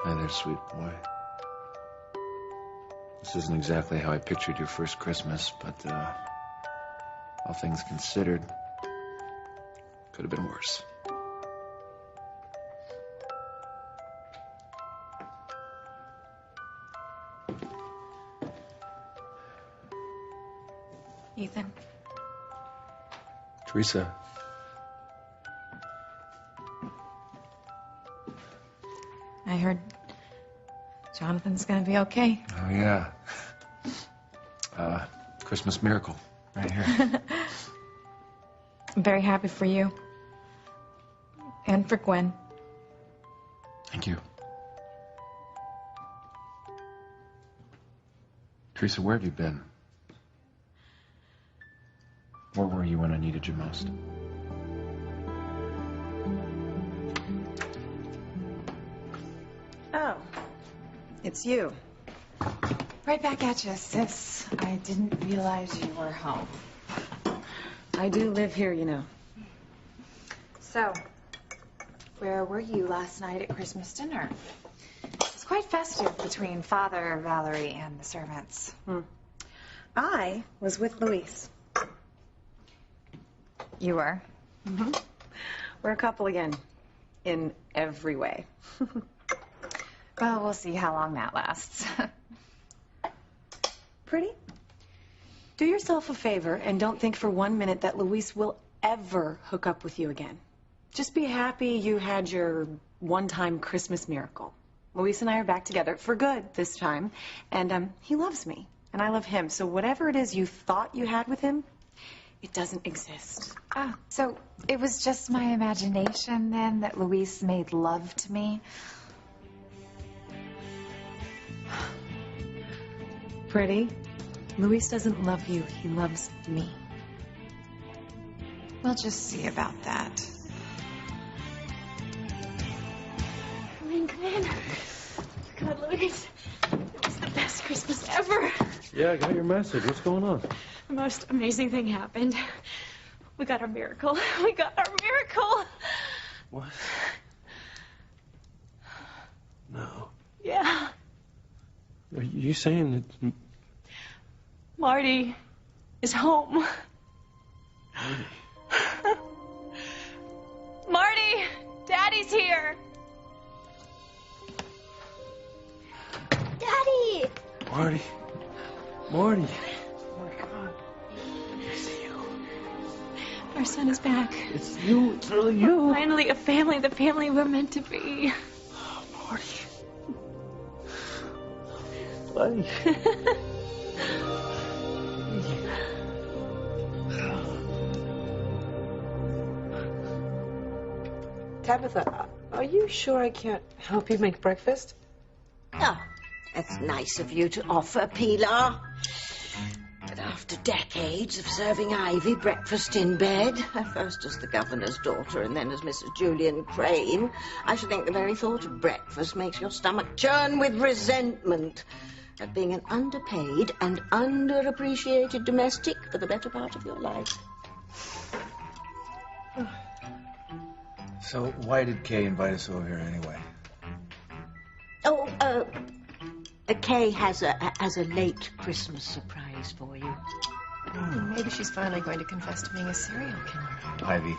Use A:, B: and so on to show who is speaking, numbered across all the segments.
A: Hi there, sweet boy. This isn't exactly how I pictured your first Christmas, but, all things considered, could have been worse.
B: Ethan.
A: Teresa.
B: I heard Jonathan's gonna be okay.
A: Oh, yeah. Christmas miracle, right here.
B: I'm very happy for you. And for Gwen.
A: Thank you. Teresa, where have you been? Where were you when I needed you most?
C: Oh, it's you.
D: Right back at you, sis. I didn't realize you were home.
C: I do live here, you know.
D: So, where were you last night at Christmas dinner? It was quite festive between Father, Valerie, and the servants.
C: I was with Luis.
D: You were?
C: Mm-hmm. We're a couple again. In every way.
D: Well, we'll see how long that lasts.
C: Pretty? Do yourself a favor and don't think for 1 minute that Luis will ever hook up with you again. Just be happy you had your one-time Christmas miracle. Luis and I are back together for good this time, and he loves me, and I love him. So whatever it is you thought you had with him, it doesn't exist.
D: Ah, so it was just my imagination then that Luis made love to me?
C: Pretty, Luis doesn't love you, he loves me.
D: We'll just see about that.
B: Come in, come in. God, Luis, it was the best Christmas ever.
A: Yeah, I got your message. What's going on?
B: The most amazing thing happened. We got our miracle. We got our miracle.
A: What? No.
B: Yeah.
A: Are you saying that...
B: Marty is home.
A: Marty?
B: Marty, Daddy's here. Daddy!
A: Marty? Marty? Oh, my God. It's you.
B: Our son is back.
A: It's you. It's really you.
B: Finally, a family, the family we're meant to be.
A: Oh, Marty. Buddy.
E: Tabitha, are you sure I can't help you make breakfast?
F: Oh, that's nice of you to offer, Pilar. But after decades of serving Ivy breakfast in bed, first as the governor's daughter and then as Mrs. Julian Crane, I should think the very thought of breakfast makes your stomach churn with resentment at being an underpaid and underappreciated domestic for the better part of your life.
A: So why did Kay invite us over here anyway?
F: Oh, Kay has a late Christmas surprise for you.
G: Maybe she's finally going to confess to being a serial killer.
A: Ivy.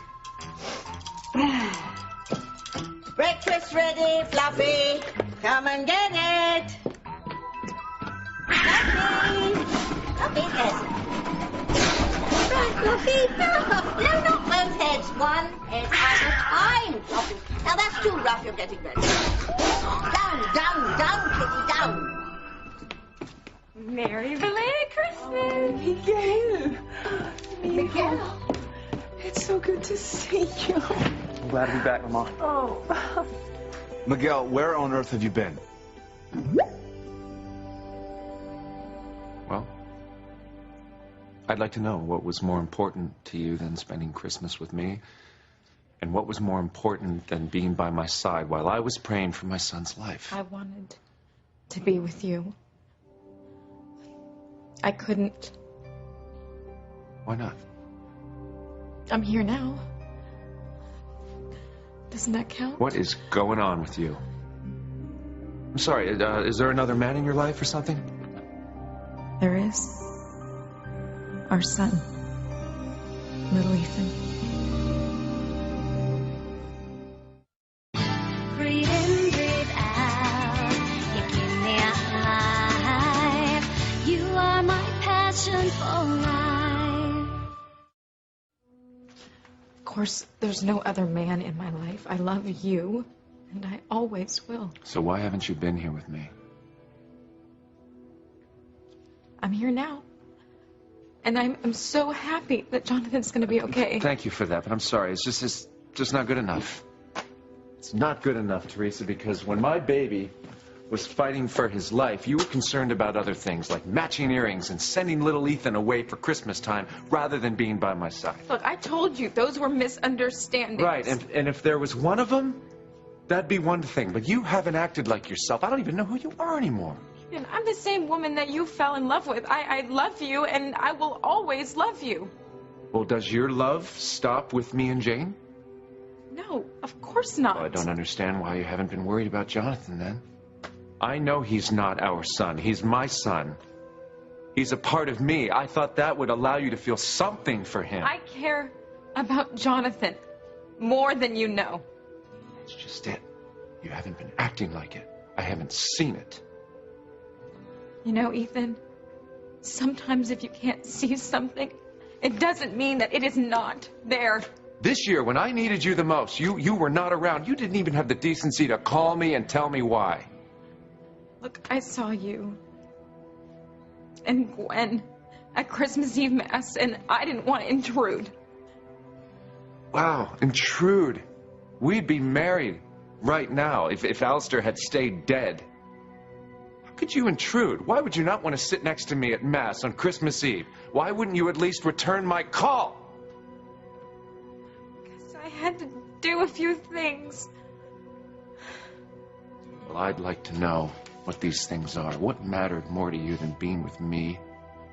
F: Breakfast ready, Fluffy. Come and get it. Fluffy. Fluffy, yes. Right, Fluffy. No, not both heads. One head at a time, Fluffy. Now that's too rough. You're getting ready. Down, kitty, down.
B: Merry belated Christmas.
E: Miguel. It's so good to see you.
H: I'm glad to be back, Mama.
E: Oh.
H: Miguel, where on earth have you been?
A: Well, I'd like to know what was more important to you than spending Christmas with me, and what was more important than being by my side while I was praying for my son's life.
B: I wanted to be with you. I couldn't.
A: Why not?
B: I'm here now. Doesn't that count?
A: What is going on with you? I'm sorry, is there another man in your life or something?
D: There is. Our son. Little Ethan.
I: Breathe in, breathe out. You keep me alive. You are my passion for life.
D: Of course, there's no other man in my life. I love you, and I always will.
A: So why haven't you been here with me?
D: I'm here now. And I'm so happy that Jonathan's going to be okay.
A: Thank you for that, but I'm sorry. It's just not good enough. It's not good enough, Teresa, because when my baby was fighting for his life, you were concerned about other things, like matching earrings and sending little Ethan away for Christmas time rather than being by my side.
D: Look, I told you, those were misunderstandings.
A: Right, and if there was one of them, that'd be one thing. But you haven't acted like yourself. I don't even know who you are anymore.
D: And I'm the same woman that you fell in love with. I love you, and I will always love you.
A: Well, does your love stop with me and Jane?
D: No, of course not.
A: Well, I don't understand why you haven't been worried about Jonathan, then. I know he's not our son. He's my son. He's a part of me. I thought that would allow you to feel something for him.
D: I care about Jonathan more than you know.
A: That's just it. You haven't been acting like it. I haven't seen it.
D: You know, Ethan, sometimes if you can't see something, it doesn't mean that it is not there.
A: This year, when I needed you the most, you were not around. You didn't even have the decency to call me and tell me why.
D: Look, I saw you and Gwen at Christmas Eve Mass, and I didn't want to intrude.
A: Wow, intrude. We'd be married right now if Alistair had stayed dead. How could you intrude? Why would you not want to sit next to me at Mass on Christmas Eve? Why wouldn't you at least return my call?
D: Because I had to do a few things.
A: Well, I'd like to know what these things are. What mattered more to you than being with me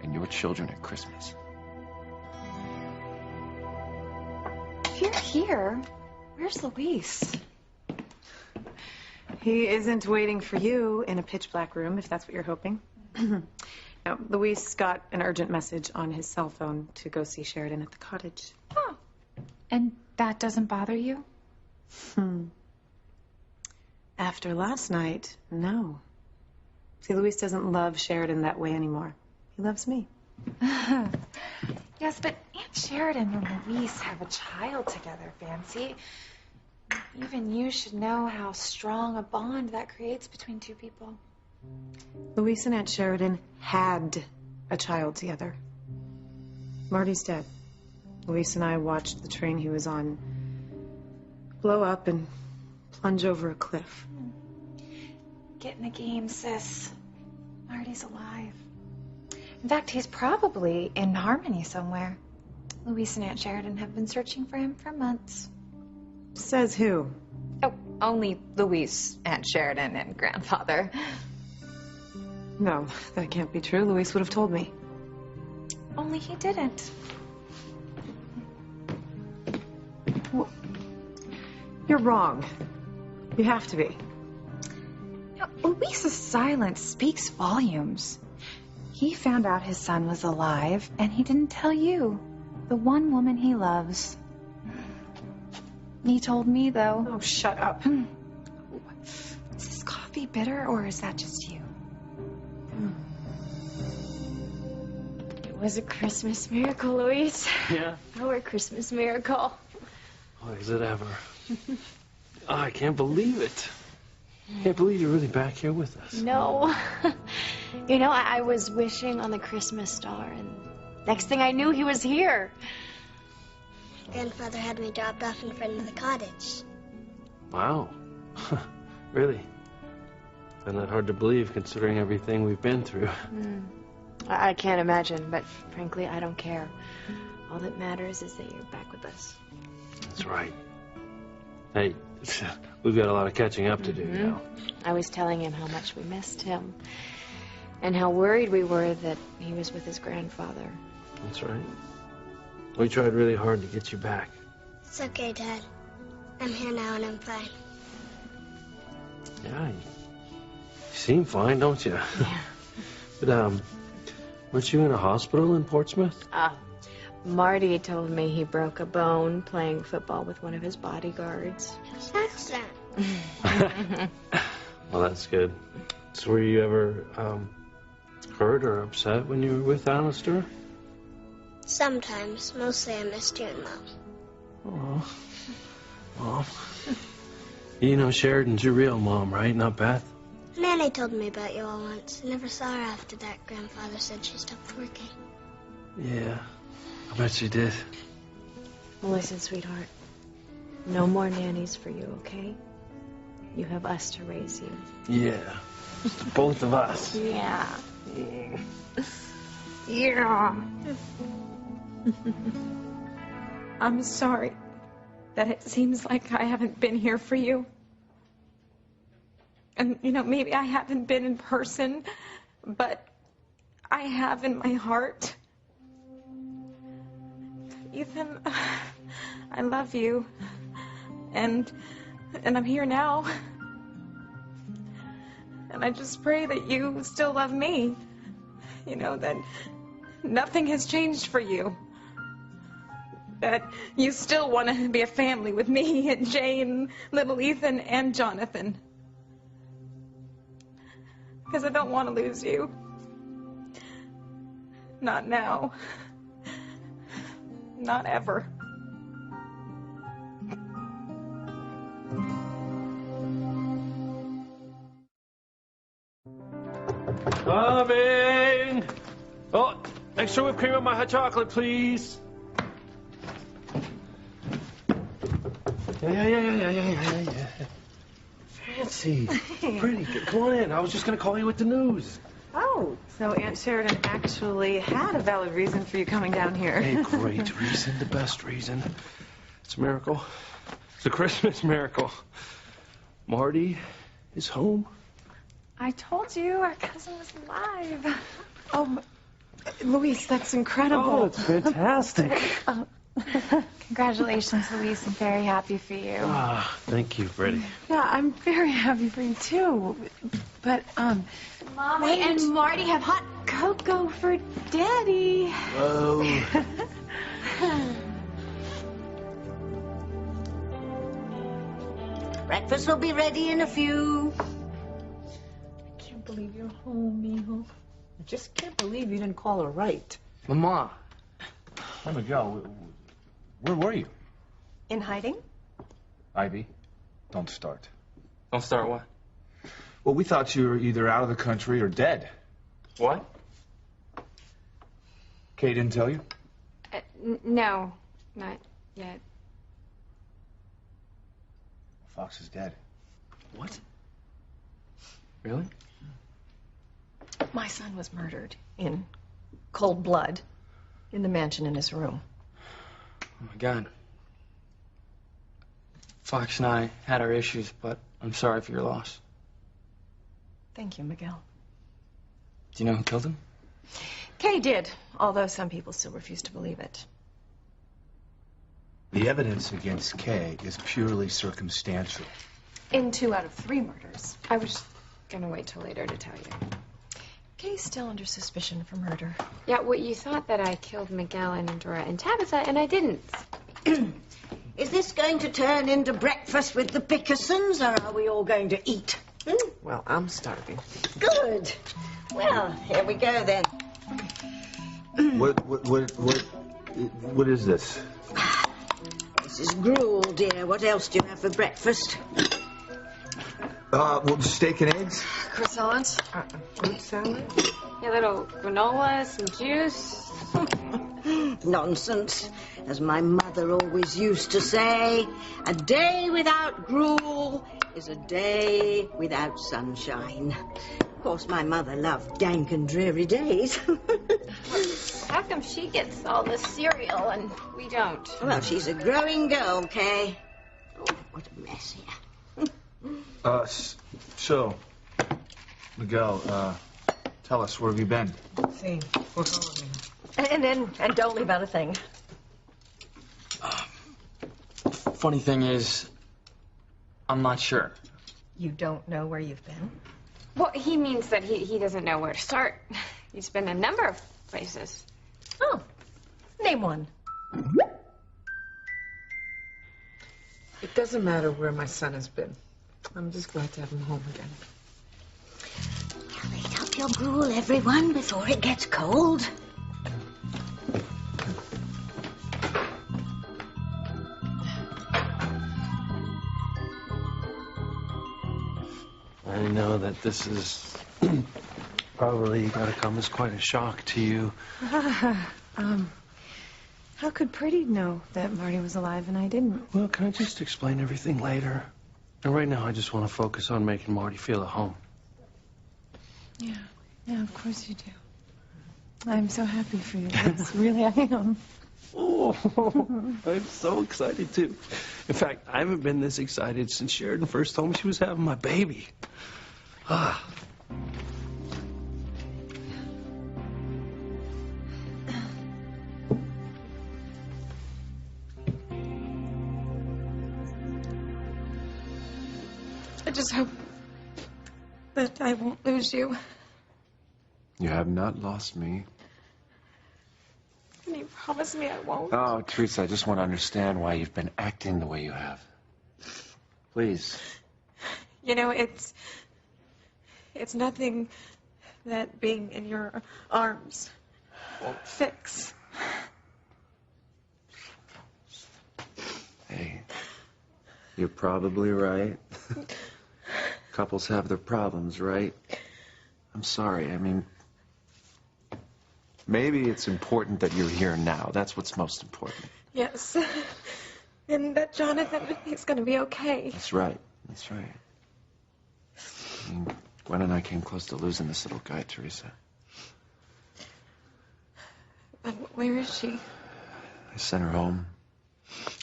A: and your children at Christmas?
D: If you're here, where's Luis?
C: He isn't waiting for you in a pitch black room, if that's what you're hoping. No, Luis got an urgent message on his cell phone to go see Sheridan at the cottage.
D: Oh. And that doesn't bother you?
C: After last night, no. See, Luis doesn't love Sheridan that way anymore. He loves me.
D: Yes, but Aunt Sheridan and Luis have a child together, Fancy. Even you should know how strong a bond that creates between two people.
C: Luis and Aunt Sheridan had a child together. Marty's dead. Luis and I watched the train he was on blow up and plunge over a cliff.
D: Get in the game, sis. Marty's alive. In fact, he's probably in Harmony somewhere. Luis and Aunt Sheridan have been searching for him for months.
C: Says who?
D: Oh, only Luis, Aunt Sheridan, and Grandfather.
C: No, that can't be true. Luis would have told me.
D: Only he didn't.
C: Well, you're wrong. You have to be.
D: Now, Luis's silence speaks volumes. He found out his son was alive, and he didn't tell you, the one woman he loves. He told me, though.
C: Oh, shut up.
D: Is this coffee bitter, or is that just you?
B: It was a Christmas miracle, Luis.
J: Yeah?
B: Our Christmas miracle.
J: Oh, is it ever? Oh, I can't believe it. Can't believe you're really back here with us.
B: No. You know, I was wishing on the Christmas star, and next thing I knew, he was here.
K: Grandfather had me dropped off in front of the cottage.
J: Wow. Really? Find that hard to believe considering everything we've been through.
B: I can't imagine, but frankly, I don't care. All that matters is that you're back with us.
J: That's right. Hey, we've got a lot of catching up to do now.
B: I was telling him how much we missed him and how worried we were that he was with his grandfather.
J: That's right. We tried really hard to get you back.
K: It's okay, Dad. I'm here now and I'm fine.
J: Yeah, seem fine, don't you?
G: Yeah.
J: But, weren't you in a hospital in Portsmouth?
B: Marty told me he broke a bone playing football with one of his bodyguards.
K: That's that.
J: Well, that's good. So were you ever, hurt or upset when you were with Alistair?
K: Sometimes. Mostly I missed you and Mom.
J: Oh. Mom. You know Sheridan's your real mom, right? Not Beth?
K: Nanny told me about you all once. I never saw her after that. Grandfather said she stopped working.
J: Yeah. I bet she did.
B: Well, listen, sweetheart. No more nannies for you, okay? You have us to raise you.
J: Yeah. Just both of us.
B: Yeah.
D: Yeah.
C: I'm sorry that it seems like I haven't been here for you. And, maybe I haven't been in person, but I have in my heart. Ethan, I love you. And I'm here now. And I just pray that you still love me. That nothing has changed for you. That you still want to be a family with me and Jane, little Ethan, and Jonathan. Because I don't want to lose you. Not now. Not ever.
J: Coming! Oh, extra whipped cream on my hot chocolate, please. Yeah. Fancy. Pretty. Come on in. I was just going to call you with the news.
C: Oh, so Aunt Sheridan actually had a valid reason for you coming down here.
J: A great reason, the best reason. It's a miracle. It's a Christmas miracle. Marty is home.
C: I told you our cousin was alive. Oh, Luis, that's incredible.
J: Oh, it's fantastic.
D: Congratulations, Luis. I'm very happy for you.
J: Thank you, Freddie.
C: Yeah, I'm very happy for you, too. But,
B: Mommy and Marty have hot cocoa for Daddy.
J: Whoa.
F: Breakfast will be ready in a few.
E: I can't believe you're home, Mijo. I just can't believe you didn't call her right.
H: Mama. Hey, Miguel, where were you?
G: In hiding?
H: Ivy, don't start.
L: Don't start what?
H: Well, we thought you were either out of the country or dead.
L: What?
H: Kay didn't tell you?
B: No, not yet.
H: Fox is dead.
L: What? Really?
G: My son was murdered in cold blood in the mansion in his room.
L: Oh, my God. Fox and I had our issues, but I'm sorry for your loss.
G: Thank you, Miguel.
L: Do you know who killed him?
G: Kay did, although some people still refuse to believe it.
H: The evidence against Kay is purely circumstantial.
G: In 2 out of 3 murders.
B: I was gonna wait till later to tell you.
G: Kay's still under suspicion for murder.
B: Yeah, well, you thought that I killed Miguel and Dora and Tabitha, and I didn't.
F: Is this going to turn into breakfast with the Pickersons, or are we all going to eat?
E: Well, I'm starving.
F: Good. Well, here we go then.
H: What is this?
F: This is gruel, dear. What else do you have for breakfast?
H: Well, steak and eggs?
G: Croissant?
E: Fruit salad?
B: A little granola, some juice.
F: Nonsense. As my mother always used to say, a day without gruel is a day without sunshine. Of course, my mother loved dank and dreary days.
B: How come she gets all the cereal and we don't?
F: Well, she's a growing girl, Kay. Oh, what a mess here.
H: So, Miguel, tell us, where have you been?
E: See, what's wrong with me?
G: And don't leave out a thing.
L: Funny thing is, I'm not sure.
G: You don't know where you've been?
M: Well, he means that he doesn't know where to start. He's been a number of places.
G: Oh, name one.
E: It doesn't matter where my son has been. I'm just glad to have him home again.
F: Eat up your gruel, everyone, before it gets cold.
J: I know that this is probably going to come as quite a shock to you.
C: How could Pretty know that Marty was alive and I didn't?
J: Well, can I just explain everything later? And right now, I just want to focus on making Marty feel at home.
C: Yeah, of course you do. I'm so happy for you. That's really, I am.
J: Oh, I'm so excited, too. In fact, I haven't been this excited since Sheridan first told me she was having my baby. Ah.
C: I just hope that I won't lose you.
A: You have not lost me.
C: Can you promise me I won't?
A: Oh, Teresa, I just want to understand why you've been acting the way you have. Please.
C: You know, it's nothing that being in your arms won't fix.
A: Hey, you're probably right. Couples have their problems, right? I'm sorry. I mean, maybe it's important that you're here now. That's what's most important.
C: Yes. And that Jonathan is going to be okay.
A: That's right. That's right. I mean, Gwen and I came close to losing this little guy, Teresa.
C: But where is she?
A: I sent her home.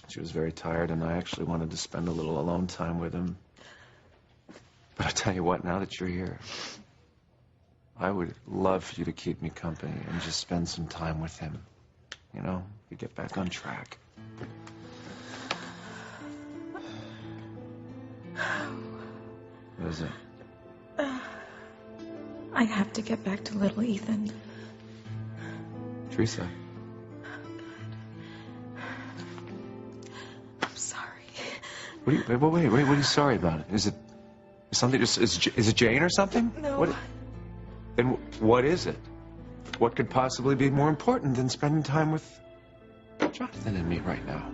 A: She was very tired, and I actually wanted to spend a little alone time with him. But I tell you what, now that you're here, I would love for you to keep me company and just spend some time with him. You know, we get back on track. What is it?
C: I have to get back to little Ethan.
A: Teresa.
C: I'm sorry.
A: Wait, what are you sorry about? Is it something? Is it Jane or something?
C: No.
A: What? Then what is it? What could possibly be more important than spending time with Jonathan and me right now?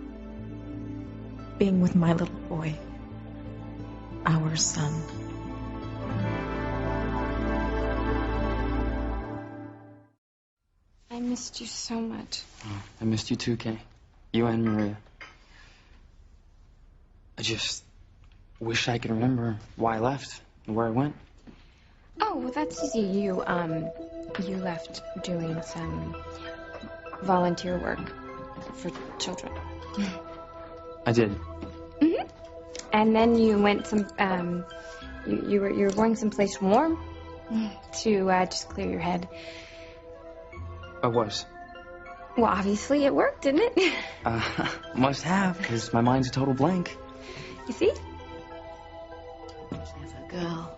C: Being with my little boy. Our son.
M: I missed you so much.
L: Oh, I missed you too, Kay. You and Maria. I just wish I could remember why I left and where I went.
M: Oh, well, that's easy. You left doing some volunteer work for children.
L: I did.
M: Mm-hmm. And then you went you were going someplace warm to just clear your head.
L: I was.
M: Well, obviously it worked, didn't it?
L: Must have, because my mind's a total blank.
M: You see?
F: Clever girl.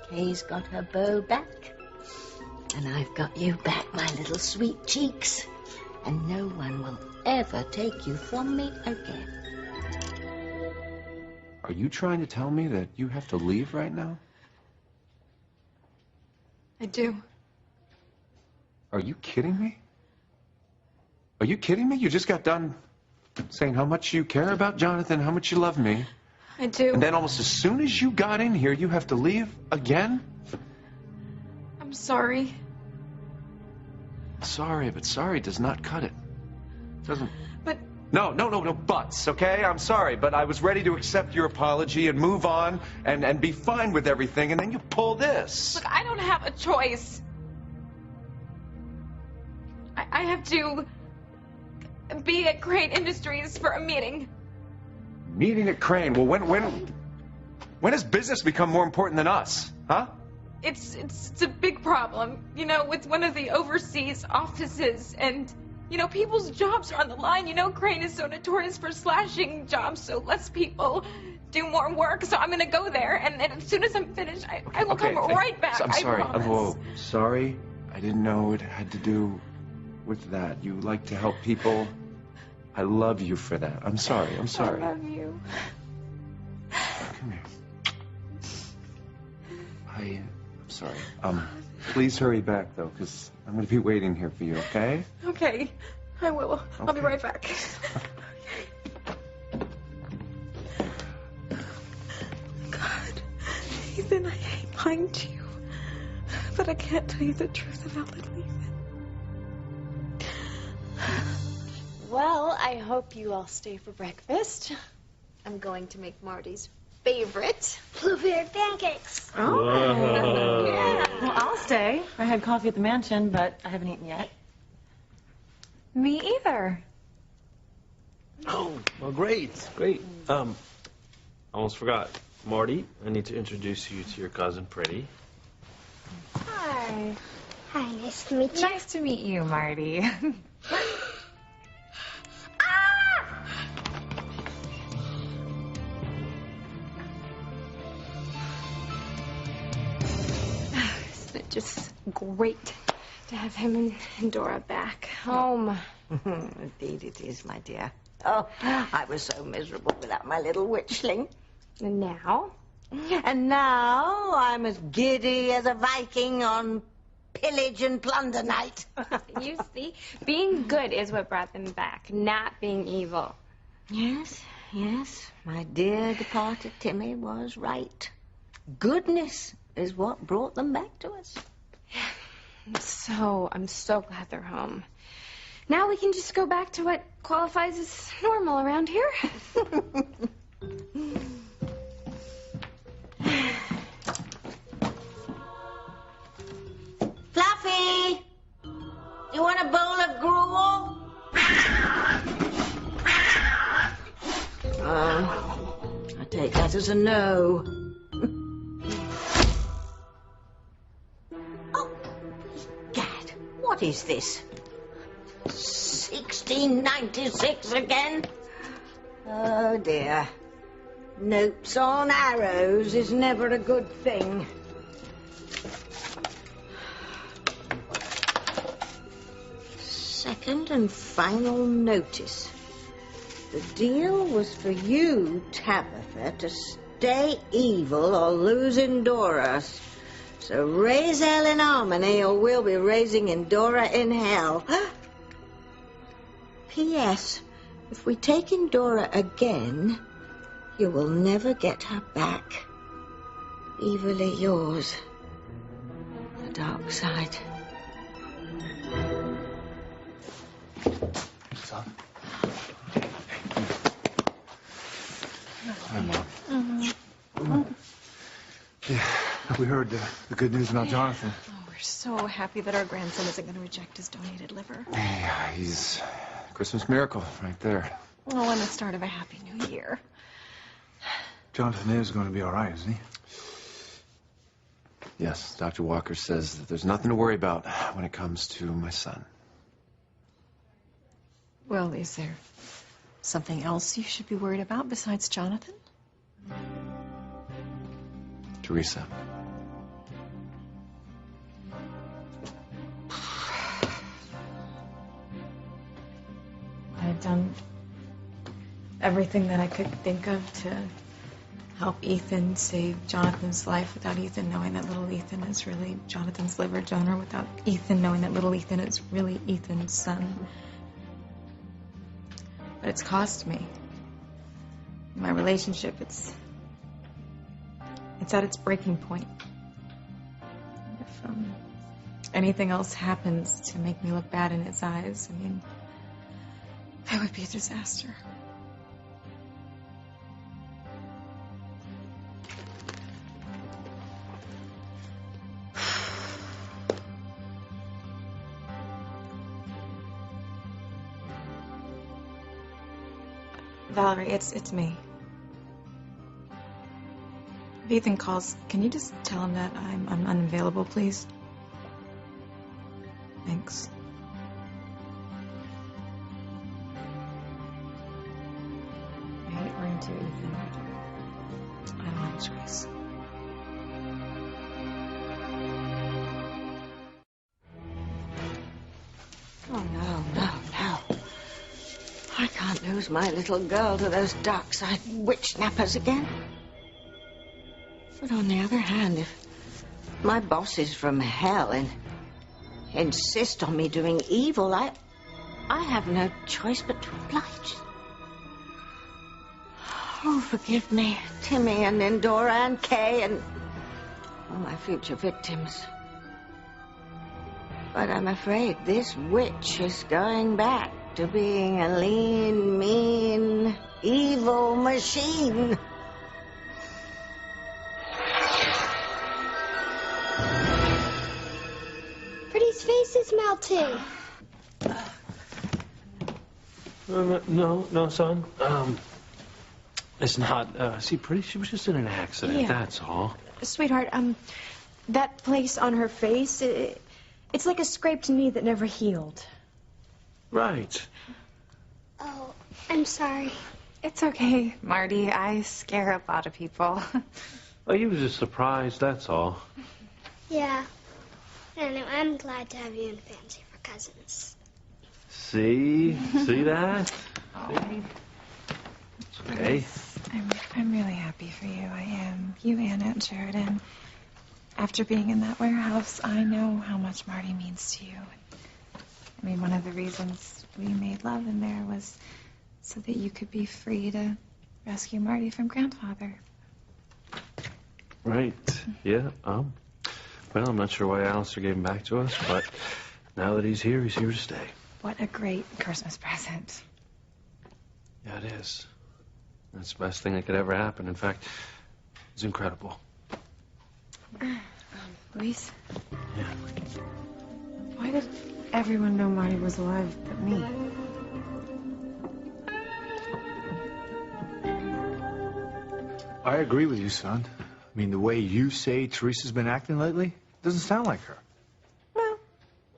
F: Kay's got her beau back. And I've got you back, my little sweet cheeks. And no one will ever take you from me again.
A: Are you trying to tell me that you have to leave right now?
C: I do.
A: Are you kidding me? Are you kidding me? You just got done saying how much you care about Jonathan, how much you love me.
C: I do.
A: And then almost as soon as you got in here, you have to leave again?
C: I'm sorry.
A: Sorry, but sorry does not cut it. Doesn't...
C: But...
A: No buts, okay? I'm sorry, but I was ready to accept your apology and move on and be fine with everything, and then you pull this.
C: Look, I don't have a choice. I have to be at Crane Industries for a meeting.
A: Meeting at Crane? Well, when has business become more important than us, huh?
C: It's a big problem. You know, it's one of the overseas offices, and
D: You know, people's jobs are on the line. You know, Crane is so notorious for slashing jobs, so less people do more work. So I'm going to go there, and then as soon as I'm finished, I will come right back.
A: I'm sorry.
D: I promise.
A: Whoa. Sorry. I didn't know it had to do with that. You like to help people. I love you for that. I'm sorry. I'm sorry.
D: I love you.
A: Come here. I'm sorry. Please hurry back, though, because I'm going to be waiting here for you, okay?
D: Okay, I will. I'll be right back. God, Ethan, I hate lying to you, but I can't tell you the truth about little Ethan.
B: Well, I hope you all stay for breakfast. I'm going to make Marty's favorite blueberry pancakes.
C: Oh. Yeah. Well, I'll stay. I had coffee at the mansion, but I haven't eaten yet.
D: Me either.
J: Oh, well, great. Almost forgot. Marty, I need to introduce you to your cousin, Pretty.
D: Hi.
K: Hi, nice to meet you.
D: Nice to meet you, Marty. Isn't it just great to have him and Dora back home?
F: Indeed it is, my dear. Oh, I was so miserable without my little witchling.
B: And now?
F: And now I'm as giddy as a Viking on pillage and plunder night.
B: You see, being good is what brought them back, not being evil.
F: Yes, my dear departed Timmy was right. Goodness is what brought them back to us.
B: I'm so glad they're home. Now we can just go back to what qualifies as normal around here.
F: Fluffy! You want a bowl of gruel? I take that as a no. Oh, Gad, what is this? 1696 again? Oh, dear. Notes on arrows is never a good thing. Second and final notice. The deal was for you, Tabitha, to stay evil or lose Endora. So raise hell in harmony or we'll be raising Endora in hell. P.S. If we take Endora again, you will never get her back. Evilly yours. The dark side.
H: Son. Yeah, we heard the good news about Jonathan.
G: Oh, we're so happy that our grandson isn't going to reject his donated liver.
A: Yeah, he's a Christmas miracle right there.
G: Oh, and the start of a happy new year.
H: Jonathan is going to be all right, isn't he?
A: Yes, Dr. Walker says that there's nothing to worry about when it comes to my son.
G: Well, is there something else you should be worried about besides Jonathan?
A: Teresa.
B: I've done everything that I could think of to help Ethan save Jonathan's life without Ethan knowing that little Ethan is really Jonathan's liver donor, without Ethan knowing that little Ethan is really Ethan's son. But it's cost me. My relationship, it's at its breaking point. If anything else happens to make me look bad in his eyes, I mean, that would be a disaster. Valerie, it's me. If Ethan calls, can you just tell him that I'm unavailable, please? Thanks. going to, Ethan. I don't have a choice.
F: Oh, no, no, no. I can't lose my little girl to those dark-side witch snappers again. But on the other hand, if my bosses from hell insist on me doing evil, I have no choice but to oblige. Oh, forgive me, Timmy and Endora and Kay and all my future victims. But I'm afraid this witch is going back to being a lean, mean, evil machine.
K: Pretty's face is melting.
J: No, son. It's not. See, Pretty, she was just in an accident,
G: Yeah.
J: that's all.
G: Sweetheart, that place on her face, it's like a scraped knee that never healed.
J: Right.
K: Oh, I'm sorry.
D: It's okay, Marty. I scare a lot of people.
J: Oh, he was just surprised, that's all.
K: Yeah. Anyway, I'm glad to have you and Fancy for cousins.
J: See? See that? See? It's okay.
D: I'm really happy for you. I am. You and Aunt Sheridan. After being in that warehouse, I know how much Marty means to you. I mean, one of the reasons we made love in there was so that you could be free to rescue Marty from Grandfather.
J: Right. Yeah. Well, I'm not sure why Alistair gave him back to us, but now that he's here to stay.
D: What a great Christmas present.
J: Yeah, it is. That's the best thing that could ever happen. In fact, it's incredible.
C: Luis?
J: Yeah.
C: Why did everyone know Marty was alive but me?
N: I agree with you, son. I mean, the way you say Teresa's been acting lately doesn't sound like her.
G: Well,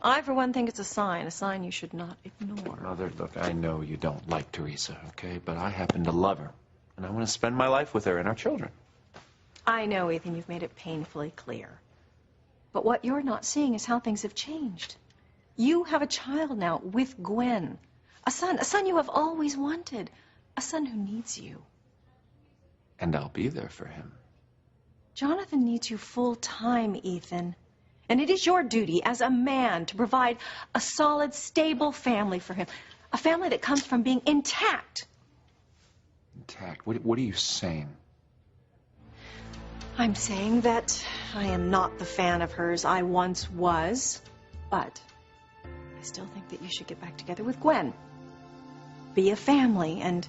G: I, for one, think it's a sign you should not ignore.
A: Mother, look, I know you don't like Teresa, okay? But I happen to love her. And I want to spend my life with her and our children.
G: I know, Ethan, you've made it painfully clear. But what you're not seeing is how things have changed. You have a child now with Gwen. A son you have always wanted. A son who needs you.
A: And I'll be there for him.
G: Jonathan needs you full time, Ethan. And it is your duty as a man to provide a solid, stable family for him. A family that comes from being intact.
A: Intact? What are you saying?
G: I'm saying that I am not the fan of hers I once was, but I still think that you should get back together with Gwen. Be a family and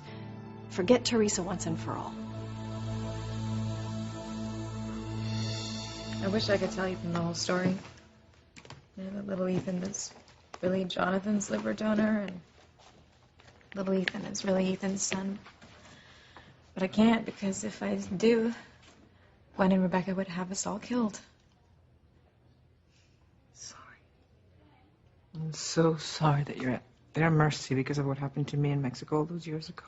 G: forget Teresa once and for all.
B: I wish I could tell Ethan the whole story. You know, that little Ethan is really Jonathan's liver donor, and little Ethan is really Ethan's son. But I can't, because if I do, Gwen and Rebecca would have us all killed.
E: I'm so sorry that you're at their mercy because of what happened to me in Mexico all those years ago.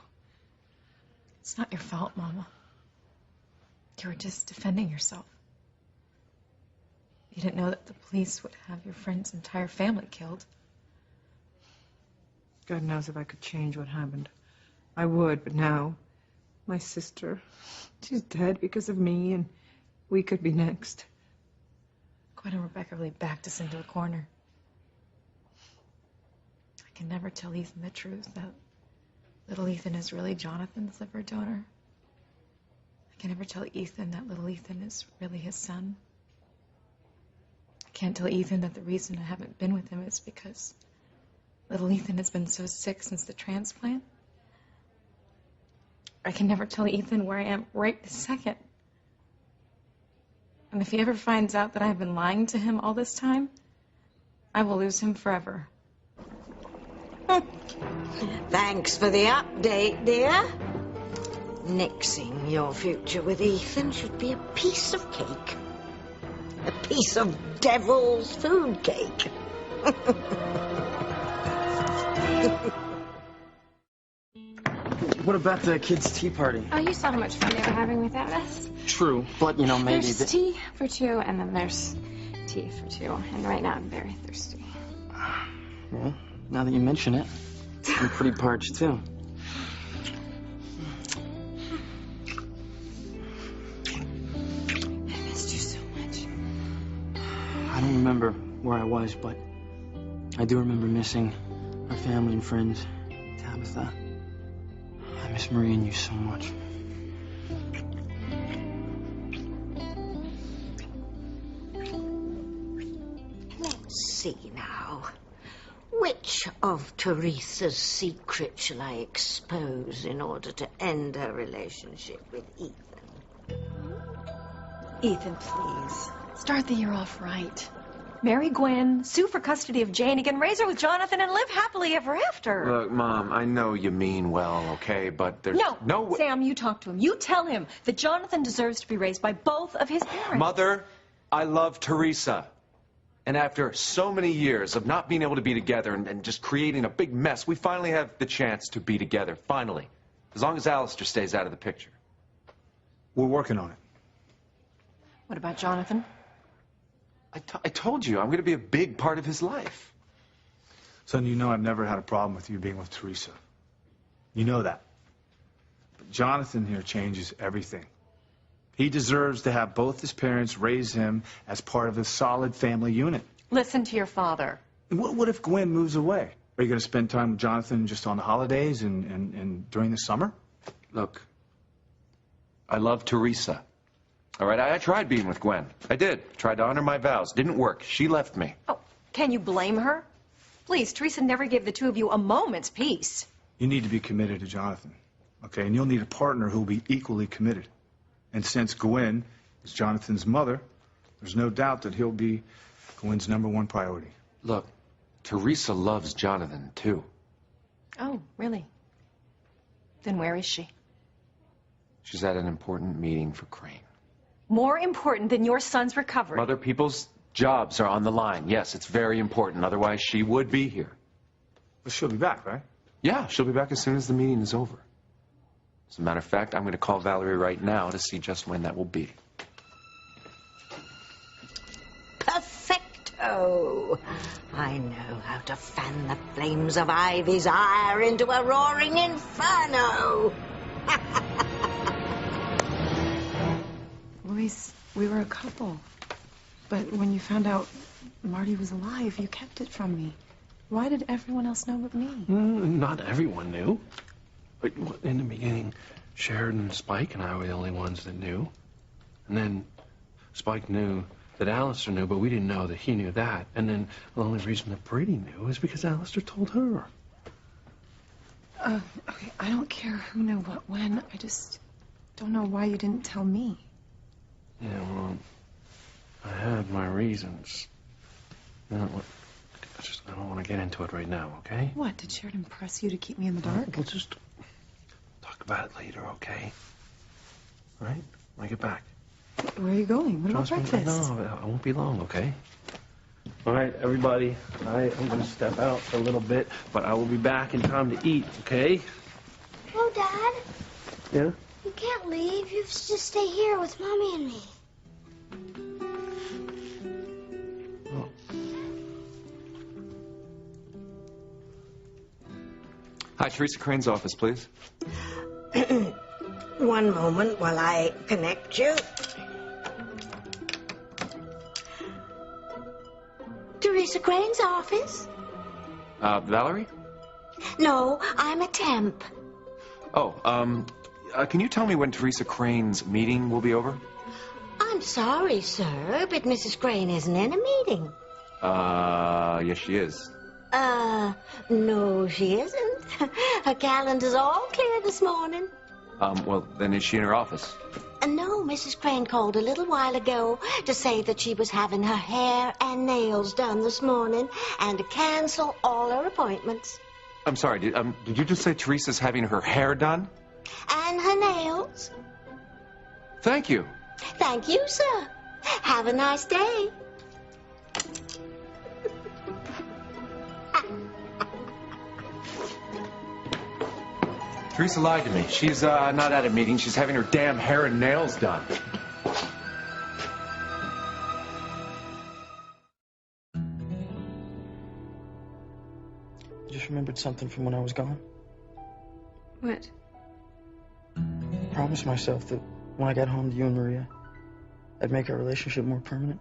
B: It's not your fault, Mama. You were just defending yourself. You didn't know that the police would have your friend's entire family killed.
E: God knows if I could change what happened. I would, but now, my sister, she's dead because of me, and we could be next.
B: Gwen and Rebecca really backed us into a corner. I can never tell Ethan the truth, that little Ethan is really Jonathan's liver donor. I can never tell Ethan that little Ethan is really his son. I can't tell Ethan that the reason I haven't been with him is because little Ethan has been so sick since the transplant. I can never tell Ethan where I am right this second. And if he ever finds out that I've been lying to him all this time, I will lose him forever.
F: Thanks for the update, dear. Nixing your future with Ethan should be a piece of cake. A piece of devil's food cake.
L: What about the kids' tea party?
M: Oh, you saw how much fun they were having without us.
L: True, but you know, maybe...
M: There's tea for two, and then there's tea for two. And right now I'm very thirsty.
L: Well, now that you mention it, I'm pretty parched, too.
M: I missed you so much.
L: I don't remember where I was, but I do remember missing our family and friends. Tabitha, I miss Marie and you so much.
F: Let's see now. Which of Teresa's secrets shall I expose in order to end her relationship with Ethan?
G: Ethan, please. Start the year off right. Marry Gwen, sue for custody of Jane again, raise her with Jonathan, and live happily ever after.
A: Look, Mom, I know you mean well, okay, but there's no way...
G: Sam, you talk to him. You tell him that Jonathan deserves to be raised by both of his parents.
A: Mother, I love Teresa. And after so many years of not being able to be together and just creating a big mess, we finally have the chance to be together, finally. As long as Alistair stays out of the picture.
N: We're working on it.
G: What about Jonathan?
A: I told you, I'm going to be a big part of his life.
N: Son, you know I've never had a problem with you being with Teresa. You know that. But Jonathan here changes everything. He deserves to have both his parents raise him as part of a solid family unit.
G: Listen to your father.
N: And what if Gwen moves away? Are you going to spend time with Jonathan just on the holidays and during the summer?
A: Look, I love Teresa. All right, I tried being with Gwen. I did. Tried to honor my vows. Didn't work. She left me.
G: Oh, can you blame her? Please, Teresa never gave the two of you a moment's peace.
N: You need to be committed to Jonathan, okay? And you'll need a partner who will be equally committed. And since Gwen is Jonathan's mother, there's no doubt that he'll be Gwen's #1 priority.
A: Look, Teresa loves Jonathan, too.
G: Oh, really? Then where is she?
A: She's at an important meeting for Crane.
G: More important than your son's recovery.
A: Other people's jobs are on the line. Yes, it's very important. Otherwise, she would be here.
N: But she'll be back, right?
A: Yeah, she'll be back as soon as the meeting is over. As a matter of fact, I'm going to call Valerie right now to see just when that will be.
F: Perfecto! I know how to fan the flames of Ivy's ire into a roaring inferno!
C: Louise, we were a couple. But when you found out Marty was alive, you kept it from me. Why did everyone else know but me?
J: Not everyone knew. But in the beginning, Sheridan, Spike, and I were the only ones that knew. And then Spike knew that Alistair knew, but we didn't know that he knew that. And then the only reason that Brady knew is because Alistair told her.
C: Okay, I don't care who knew what when. I just don't know why you didn't tell me.
J: Yeah, well, I had my reasons. You know, I don't want to get into it right now, okay?
C: What, did Sheridan press you to keep me in the dark?
J: We'll just talk about it later, okay? All right? When I get back.
C: Where are you going? What about breakfast?
J: No, I won't be long, okay? All right, everybody. I'm going to step out for a little bit, but I will be back in time to eat, okay?
K: Oh, Dad.
J: Yeah?
K: You can't leave. You have to just stay here with Mommy and me.
J: Oh.
A: Hi, Teresa Crane's office, please.
F: One moment while I connect you. Teresa Crane's office?
A: Valerie?
F: No, I'm a temp.
A: Oh, can you tell me when Teresa Crane's meeting will be over?
F: I'm sorry, sir, but Mrs. Crane isn't in a meeting.
A: Yes, she is.
F: No, she isn't. Her calendar's all clear this morning.
A: Well, then is she in her office?
F: No, Mrs. Crane called a little while ago to say that she was having her hair and nails done this morning and to cancel all her appointments.
A: I'm sorry, did you just say Teresa's having her hair done?
F: And her nails.
A: Thank you.
F: Thank you, sir. Have a nice day.
A: Teresa lied to me. She's not at a meeting. She's having her damn hair and nails done.
L: Just remembered something from when I was gone.
M: What?
L: I promised myself that when I got home to you and Maria, I'd make our relationship more permanent.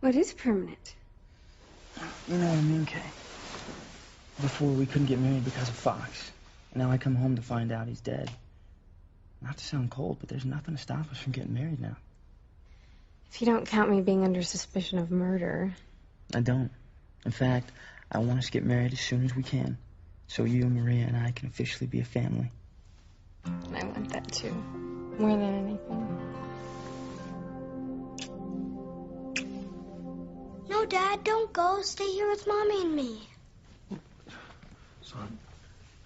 M: What is permanent?
L: You know what I mean, Kay. Before, we couldn't get married because of Fox. And now I come home to find out he's dead. Not to sound cold, but there's nothing to stop us from getting married now.
M: If you don't count me being under suspicion of murder.
L: I don't. In fact, I want us to get married as soon as we can. So you, Maria, and I can officially be a family.
M: And I want that too. More than anything.
K: No, Dad, don't go. Stay here with Mommy and me.
J: Son,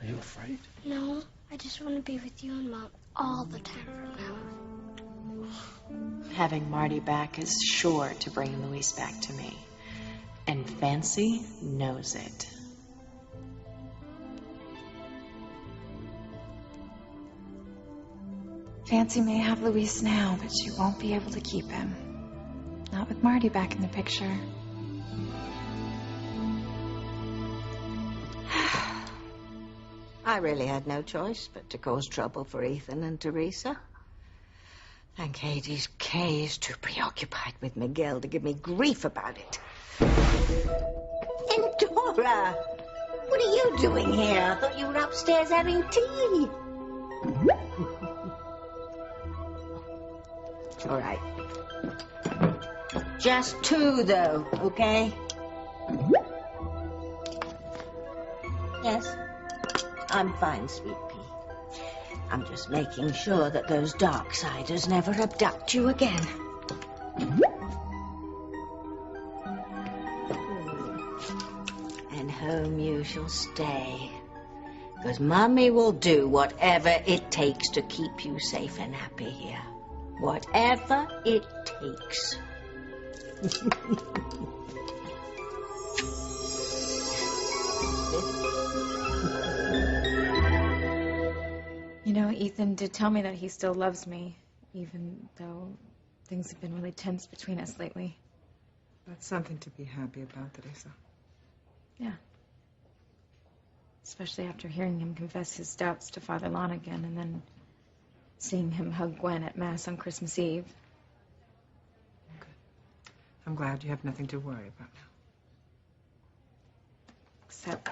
J: are you afraid?
K: No, I just want to be with you and Mom all the time from now on.
C: Having Marty back is sure to bring Luis back to me. And Fancy knows it.
D: Fancy may have Luis now, but she won't be able to keep him. Not with Marty back in the picture.
F: I really had no choice but to cause trouble for Ethan and Teresa. Thank Hades, Kay is too preoccupied with Miguel to give me grief about it. And Dora, what are you doing here? I thought you were upstairs having tea. All right. Just two, though, okay? Yes, I'm fine, Sweet Pea. I'm just making sure that those Darksiders never abduct you again. And home you shall stay. Because Mummy will do whatever it takes to keep you safe and happy here. Whatever it takes.
B: You know, Ethan did tell me that he still loves me, even though things have been really tense between us lately.
E: That's something to be happy about, Teresa.
B: Yeah. Especially after hearing him confess his doubts to Father Lonigan and then seeing him hug Gwen at Mass on Christmas Eve.
E: I'm glad you have nothing to worry about now.
B: Except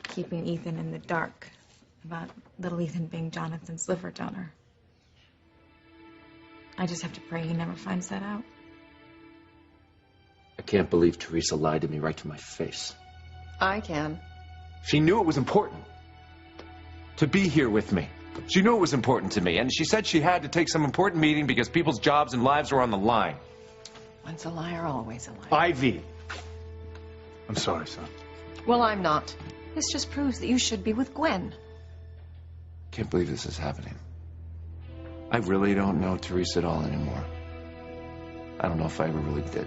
B: keeping Ethan in the dark about little Ethan being Jonathan's liver donor. I just have to pray he never finds that out.
A: I can't believe Teresa lied to me right to my face.
G: I can.
A: She knew it was important to be here with me. She knew it was important to me, and she said she had to take some important meeting because people's jobs and lives were on the line.
G: Once a liar, always a liar.
N: Ivy. I'm sorry, son.
G: Well, I'm not. This just proves that you should be with Gwen.
A: Can't believe this is happening. I really don't know Teresa at all anymore. I don't know if I ever really did.